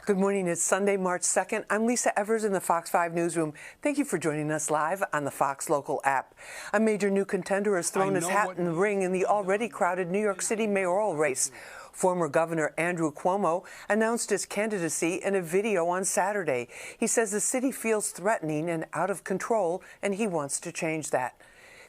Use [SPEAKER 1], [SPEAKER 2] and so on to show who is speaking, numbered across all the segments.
[SPEAKER 1] Good morning. It's Sunday, March 2nd. I'm Lisa Evers in the Fox 5 newsroom. Thank you for joining us live on the Fox Local app. A major new contender has thrown his hat in the ring in the already crowded New York City mayoral race. Former Governor Andrew Cuomo announced his candidacy in a video on Saturday. He says the city feels threatening and out of control, and he wants to change that.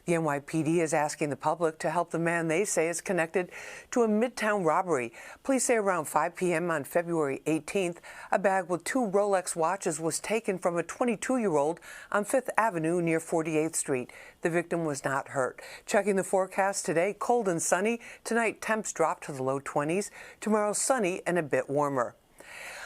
[SPEAKER 1] The NYPD is asking the public to help the man they say is connected to a Midtown robbery. Police say around 5 p.m. on February 18th, a bag with 2 Rolex watches was taken from a 22-year-old on 5th Avenue near 48th Street. The victim was not hurt. Checking the forecast today, cold and sunny. Tonight, temps drop to the low 20s. Tomorrow, sunny and a bit warmer.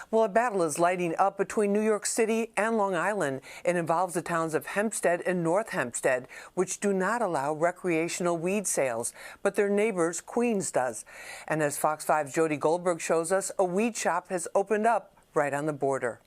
[SPEAKER 1] Well, a battle is lighting up between New York City and Long Island. It involves the towns of Hempstead and North Hempstead, which do not allow recreational weed sales, but their neighbors, Queens, does. And as Fox 5's Jody Goldberg shows us, a weed shop has opened up right on the border.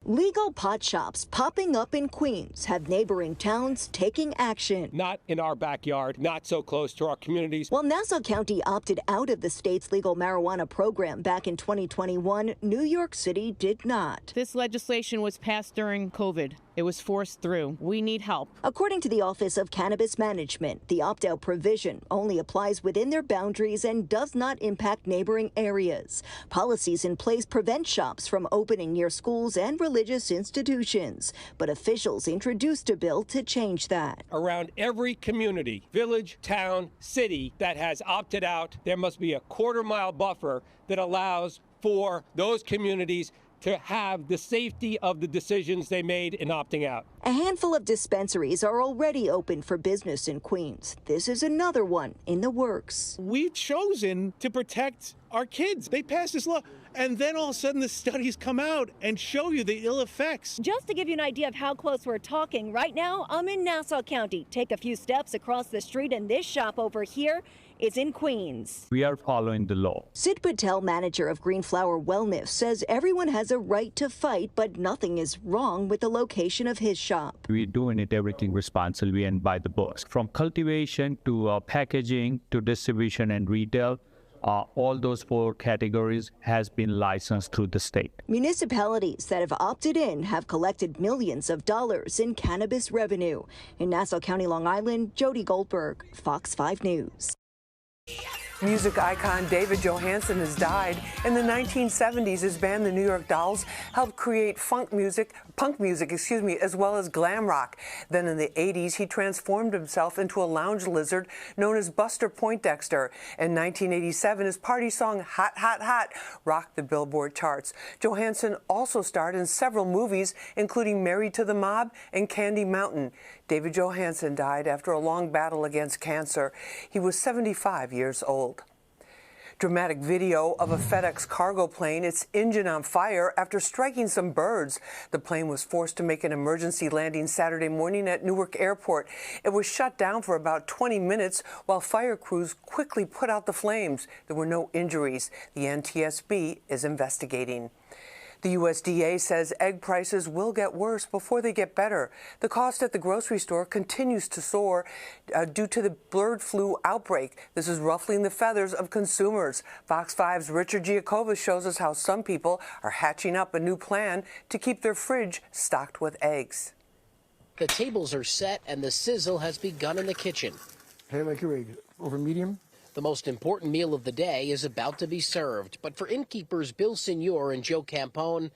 [SPEAKER 2] Legal pot shops popping up in Queens have neighboring towns taking action.
[SPEAKER 3] Not in our backyard, not so close to our communities.
[SPEAKER 2] While Nassau County opted out of the state's legal marijuana program back in 2021, New York City did not.
[SPEAKER 4] This legislation was passed during COVID. It was forced through. We need help.
[SPEAKER 2] According to the Office of Cannabis Management, the opt-out provision only applies within their boundaries and does not impact neighboring areas. Policies in place prevent shops from opening near schools and religious institutions, but officials introduced a bill to change that.
[SPEAKER 3] Around every community, village, town, city that has opted out, there must be a quarter-mile buffer that allows for those communities to have the safety of the decisions they made in opting out.
[SPEAKER 2] A handful of dispensaries are already open for business in Queens. This is another one in the works.
[SPEAKER 5] We've chosen to protect our kids. They passed this law, and then all of a sudden the studies come out and show you the ill effects.
[SPEAKER 6] Just to give you an idea of how close we're talking, right now I'm in Nassau County. Take a few steps across the street and this shop over here is in Queens.
[SPEAKER 7] We are following the law.
[SPEAKER 2] Sid Patel, manager of Green Flower Wellness, says everyone has a right to fight, but nothing is wrong with the location of his shop.
[SPEAKER 7] We're doing everything responsibly and by the books. From cultivation to packaging to distribution and retail, all those 4 categories has been licensed through the state.
[SPEAKER 2] Municipalities that have opted in have collected millions of dollars in cannabis revenue. In Nassau County, Long Island, Jody Goldberg, Fox 5 News.
[SPEAKER 1] Music icon David Johansen has died. In the 1970s, his band, the New York Dolls, helped create punk music, as well as glam rock. Then in the 80s, he transformed himself into a lounge lizard known as Buster Poindexter. In 1987, his party song Hot, Hot, Hot rocked the Billboard charts. Johansen also starred in several movies, including Married to the Mob and Candy Mountain. David Johansen died after a long battle against cancer. He was 75 years old. Dramatic video of a FedEx cargo plane, its engine on fire after striking some birds. The plane was forced to make an emergency landing Saturday morning at Newark Airport. It was shut down for about 20 minutes while fire crews quickly put out the flames. There were no injuries. The NTSB is investigating. The USDA says egg prices will get worse before they get better. The cost at the grocery store continues to soar due to the bird flu outbreak. This is ruffling the feathers of consumers. Fox 5's Richard Giacova shows us how some people are hatching up a new plan to keep their fridge stocked with eggs.
[SPEAKER 8] The tables are set and the sizzle has begun in the kitchen.
[SPEAKER 9] Hey, like your egg, over medium?
[SPEAKER 8] The most important meal of the day is about to be served, but for innkeepers Bill Signor and Joe Campone,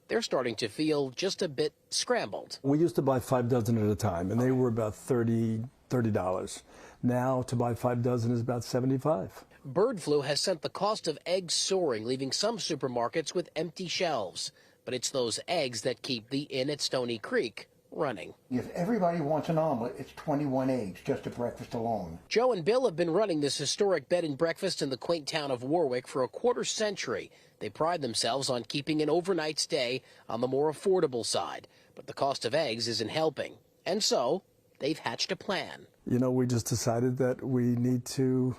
[SPEAKER 8] they're starting to feel just a bit scrambled.
[SPEAKER 9] We used to buy 5 dozen at a time, and they were about $30. Now, to buy 5 dozen is about $75.
[SPEAKER 8] Bird flu has sent the cost of eggs soaring, leaving some supermarkets with empty shelves. But it's those eggs that keep the Inn at Stony Creek running.
[SPEAKER 10] If everybody wants an omelet, it's 21 eggs just at breakfast alone.
[SPEAKER 8] Joe and Bill have been running this historic bed and breakfast in the quaint town of Warwick for a quarter century. They pride themselves on keeping an overnight stay on the more affordable side, but the cost of eggs isn't helping. And so they've hatched a plan.
[SPEAKER 9] You know, we just decided that we need to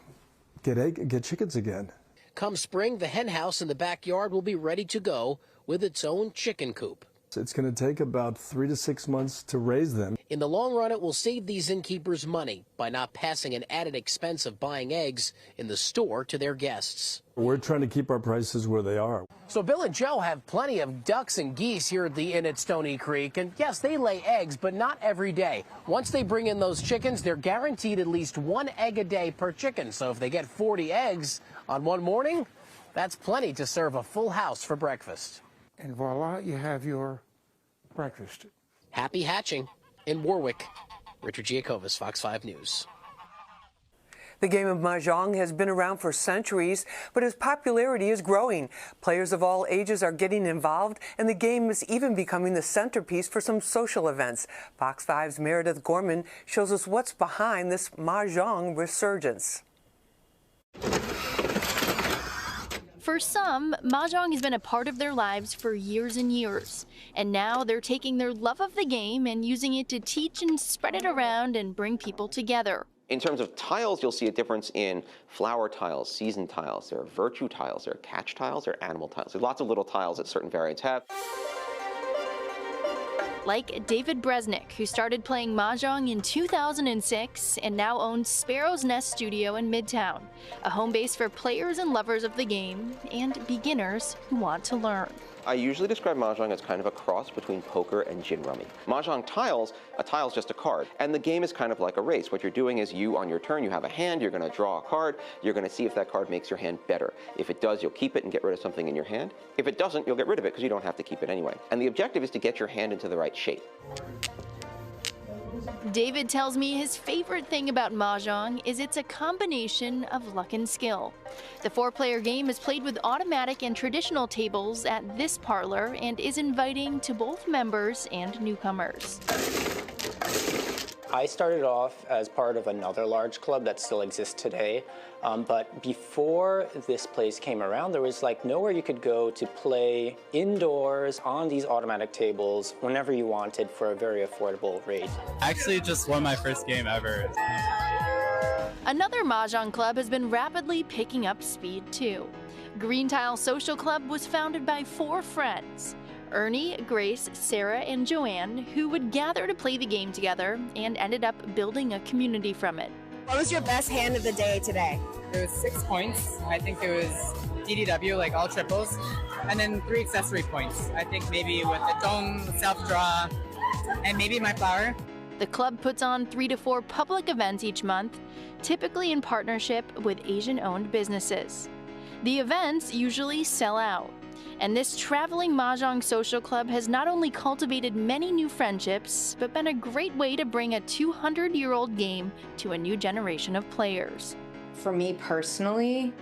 [SPEAKER 9] get chickens again.
[SPEAKER 8] Come spring, the hen house in the backyard will be ready to go with its own chicken coop.
[SPEAKER 9] It's going to take about 3 to 6 months to raise them.
[SPEAKER 8] In the long run, it will save these innkeepers money by not passing an added expense of buying eggs in the store to their guests.
[SPEAKER 9] We're trying to keep our prices where they are.
[SPEAKER 8] So Bill and Joe have plenty of ducks and geese here at the inn at Stony Creek. And yes, they lay eggs, but not every day. Once they bring in those chickens, they're guaranteed at least 1 egg a day per chicken. So if they get 40 eggs on one morning, that's plenty to serve a full house for breakfast.
[SPEAKER 11] And voila, you have your breakfast.
[SPEAKER 8] Happy hatching in Warwick. Richard Giacovas, Fox 5 News.
[SPEAKER 1] The game of mahjong has been around for centuries, but its popularity is growing. Players of all ages are getting involved, and the game is even becoming the centerpiece for some social events. Fox 5's Meredith Gorman shows us what's behind this mahjong resurgence.
[SPEAKER 12] For some, mahjong has been a part of their lives for years and years. And now they're taking their love of the game and using it to teach and spread it around and bring people together.
[SPEAKER 13] In terms of tiles, you'll see a difference in flower tiles, season tiles. There are virtue tiles, there are catch tiles, there are animal tiles. There are lots of little tiles that certain variants have.
[SPEAKER 12] Like David Bresnick, who started playing mahjong in 2006 and now owns Sparrow's Nest Studio in Midtown, a home base for players and lovers of the game and beginners who want to learn.
[SPEAKER 13] I usually describe mahjong as kind of a cross between poker and gin rummy. Mahjong tiles, a tile's just a card, and the game is kind of like a race. What you're doing is you, on your turn, you have a hand, you're going to draw a card, you're going to see if that card makes your hand better. If it does, you'll keep it and get rid of something in your hand. If it doesn't, you'll get rid of it because you don't have to keep it anyway. And the objective is to get your hand into the right shape.
[SPEAKER 12] David tells me his favorite thing about mahjong is it's a combination of luck and skill. The 4-player game is played with automatic and traditional tables at this parlor and is inviting to both members and newcomers.
[SPEAKER 14] I started off as part of another large club that still exists today, but before this place came around, there was like nowhere you could go to play indoors on these automatic tables whenever you wanted for a very affordable rate.
[SPEAKER 15] Actually, just won my first game ever.
[SPEAKER 12] Another mahjong club has been rapidly picking up speed too. Green Tile Social Club was founded by 4 friends: Ernie, Grace, Sarah, and Joanne, who would gather to play the game together and ended up building a community from it.
[SPEAKER 16] What was your best hand of the day today?
[SPEAKER 17] It was 6 points. I think it was DDW, like all triples, and then 3 accessory points. I think maybe with the dome, self-draw, and maybe my flower.
[SPEAKER 12] The club puts on 3 to 4 public events each month, typically in partnership with Asian-owned businesses. The events usually sell out. And this traveling mahjong social club has not only cultivated many new friendships, but been a great way to bring a 200-year-old game to a new generation of players.
[SPEAKER 18] For me personally,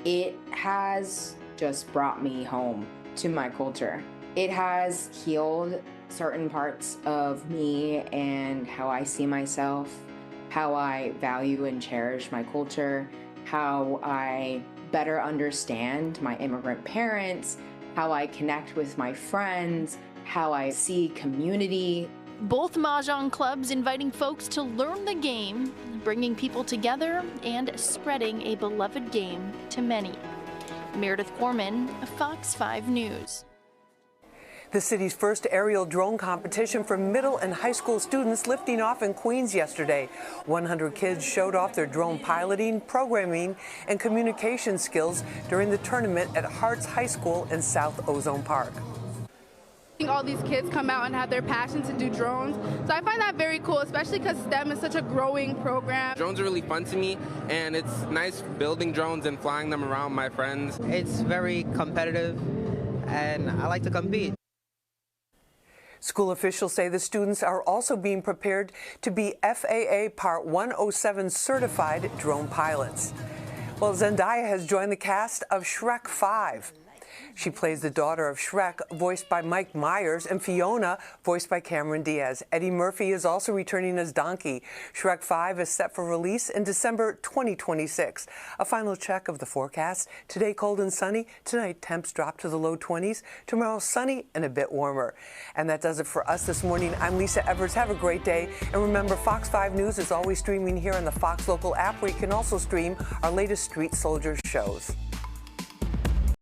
[SPEAKER 18] it has just brought me home to my culture. It has healed certain parts of me and how I see myself, how I value and cherish my culture, how I better understand my immigrant parents, how I connect with my friends, how I see community.
[SPEAKER 12] Both mahjong clubs inviting folks to learn the game, bringing people together, and spreading a beloved game to many. Meredith Gorman, Fox 5 News.
[SPEAKER 1] The city's first aerial drone competition for middle and high school students lifting off in Queens yesterday. 100 kids showed off their drone piloting, programming, and communication skills during the tournament at Harts High School in South Ozone Park.
[SPEAKER 19] All these kids come out and have their passion to do drones. So I find that very cool, especially because STEM is such a growing program.
[SPEAKER 20] Drones are really fun to me, and it's nice building drones and flying them around my friends.
[SPEAKER 21] It's very competitive, and I like to compete.
[SPEAKER 1] School officials say the students are also being prepared to be FAA Part 107 certified drone pilots. Well, Zendaya has joined the cast of Shrek 5. She plays the daughter of Shrek, voiced by Mike Myers, and Fiona, voiced by Cameron Diaz. Eddie Murphy is also returning as Donkey. Shrek 5 is set for release in December 2026. A final check of the forecast. Today, cold and sunny. Tonight, temps drop to the low 20s. Tomorrow, sunny and a bit warmer. And that does it for us this morning. I'm Lisa Evers. Have a great day. And remember, Fox 5 News is always streaming here on the Fox Local app, where you can also stream our latest Street Soldiers shows.